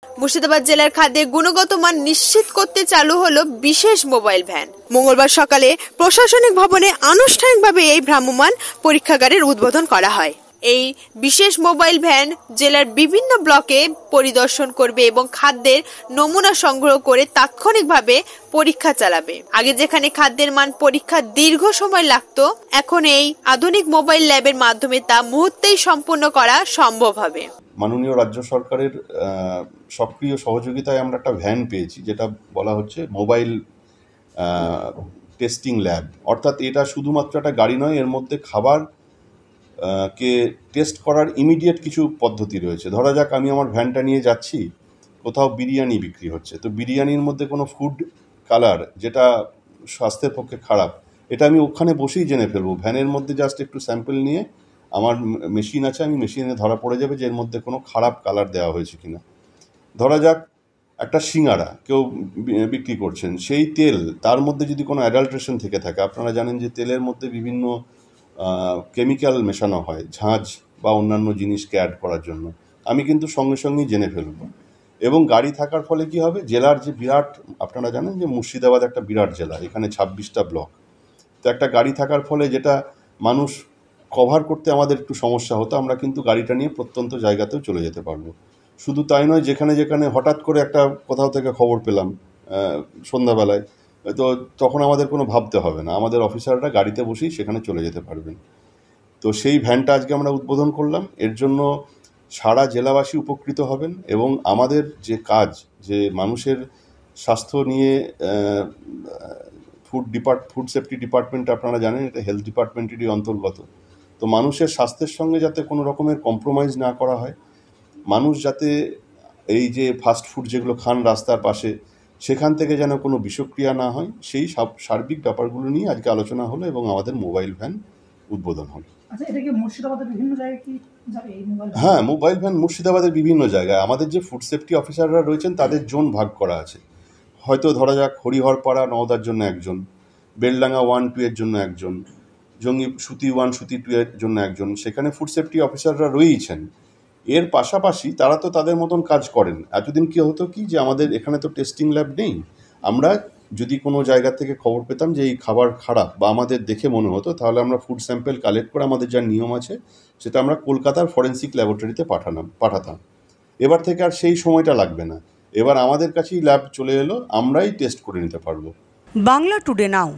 মুর্শিদাবাদ জেলার খাদ্যের গুণগত মান নিশ্চিত করতে চালু হলো বিশেষ মোবাইল ভ্যান। মঙ্গলবার সকালে প্রশাসনিক ভবনে আনুষ্ঠানিকভাবে এই ভ্রাম্যমাণ পরীক্ষাগারের উদ্বোধন করা হয়। এই বিশেষ মোবাইল ভ্যান জেলার বিভিন্ন ব্লকে পরিদর্শন করবে এবং খাদ্যের নমুনা সংগ্রহ করে তাৎক্ষণিকভাবে পরীক্ষা চালাবে। আগে যেখানে খাদ্যের মান পরীক্ষা দীর্ঘ সময় লাগতো, এখন এই আধুনিক মোবাইল ল্যাবের মাধ্যমে তা মুহূর্তেই সম্পন্ন করা সম্ভব হবে। মাননীয় রাজ্য সরকারের সক্রিয় সহযোগিতায় আমরা একটা ভ্যান পেয়েছি, যেটা বলা হচ্ছে মোবাইল টেস্টিং ল্যাব। অর্থাৎ এটা শুধুমাত্র একটা গাড়ি নয়, এর মধ্যে খাবার কে টেস্ট করার ইমিডিয়েট কিছু পদ্ধতি রয়েছে। ধরা যাক আমি আমার ভ্যানটা নিয়ে যাচ্ছি, কোথাও বিরিয়ানি বিক্রি হচ্ছে, তো বিরিয়ানির মধ্যে কোনো ফুড কালার যেটা স্বাস্থ্যের পক্ষে খারাপ, এটা আমি ওখানে বসেই জেনে ফেলবো। ভ্যানের মধ্যে জাস্ট একটু স্যাম্পল নিয়ে আমার মেশিন আছে, আমি মেশিনে ধরা পড়ে যাবে যে এর মধ্যে কোনো খারাপ কালার দেওয়া হয়েছে কিনা। ধরা যাক একটা সিঙ্গারা কেউ বিক্রি করছেন, সেই তেল তার মধ্যে যদি কোনো অ্যাডাল্ট্রেশন থেকে থাকে, আপনারা জানেন যে তেলের মধ্যে বিভিন্ন কেমিক্যাল মেশানো হয় ঝাঁঝ বা অন্যান্য জিনিসকে অ্যাড করার জন্য, আমি কিন্তু সঙ্গে সঙ্গেই জেনে ফেলব। এবং গাড়ি থাকার ফলে কি হবে, জেলার যে বিরাট, আপনারা জানেন যে মুর্শিদাবাদ একটা বিরাট জেলা, এখানে 26টা ব্লক। তো একটা গাড়ি থাকার ফলে যেটা মানুষ কভার করতে আমাদের একটু সমস্যা হতো, আমরা কিন্তু গাড়িটা নিয়ে প্রত্যন্ত জায়গাতেও চলে যেতে পারবো। শুধু তাই নয়, যেখানে যেখানে হঠাৎ করে একটা কোথাও থেকে খবর পেলাম সন্ধ্যাবেলায়, তো তখন আমাদের কোনো ভাবতে হবে না, আমাদের অফিসাররা গাড়িতে বসেই সেখানে চলে যেতে পারবেন। তো সেই ভ্যানটা আজকে আমরা উদ্বোধন করলাম। এর জন্য সারা জেলাবাসী উপকৃত হবেন এবং আমাদের যে কাজ, যে মানুষের স্বাস্থ্য নিয়ে ফুড সেফটি ডিপার্টমেন্ট, আপনারা জানেন এটা হেলথ ডিপার্টমেন্টেরই অন্তর্গত। তো মানুষের স্বাস্থ্যের সঙ্গে যাতে কোনো রকমের কম্প্রোমাইজ না করা হয়, মানুষ যাতে এই যে ফাস্ট ফুড যেগুলো খান রাস্তার পাশে, সেখান থেকে যেন কোনো বিষক্রিয়া না হয়, সেই সার্বিক ব্যাপারগুলো নিয়ে আজকে আলোচনা হলো এবং আমাদের মোবাইল ভ্যান উদ্বোধন হলো। হ্যাঁ, মোবাইল ভ্যান মুর্শিদাবাদের বিভিন্ন জায়গায়। আমাদের যে ফুড সেফটি অফিসাররা রয়েছেন তাদের জোন ভাগ করা আছে। হয়তো ধরা যাক হরিহরপাড়া নওদার জন্য একজন, বেলডাঙ্গা 1-2 এর জন্য একজন, জঙ্গি সুতি 1 সুতি 2 এর জন্য একজন, সেখানে ফুড সেফটি অফিসাররা রয়েইছেন। এর পাশাপাশি তারা তো তাদের মতন কাজ করেন। এতদিন কি হতো কি, যে আমাদের এখানে তো টেস্টিং ল্যাব নেই, আমরা যদি কোনো জায়গা থেকে খবর পেতাম যে এই খাবার খারাপ বা আমাদের দেখে মনে হতো, তাহলে আমরা ফুড স্যাম্পেল কালেক্ট করে আমাদের যা নিয়ম আছে সেটা আমরা কলকাতার ফরেন্সিক ল্যাবরেটরিতে পাঠাতাম। এবার থেকে আর সেই সময়টা লাগবে না, এবার আমাদের কাছেই ল্যাব চলে এলো, আমরাই টেস্ট করে নিতে পারবো। বাংলা টুডে নাও।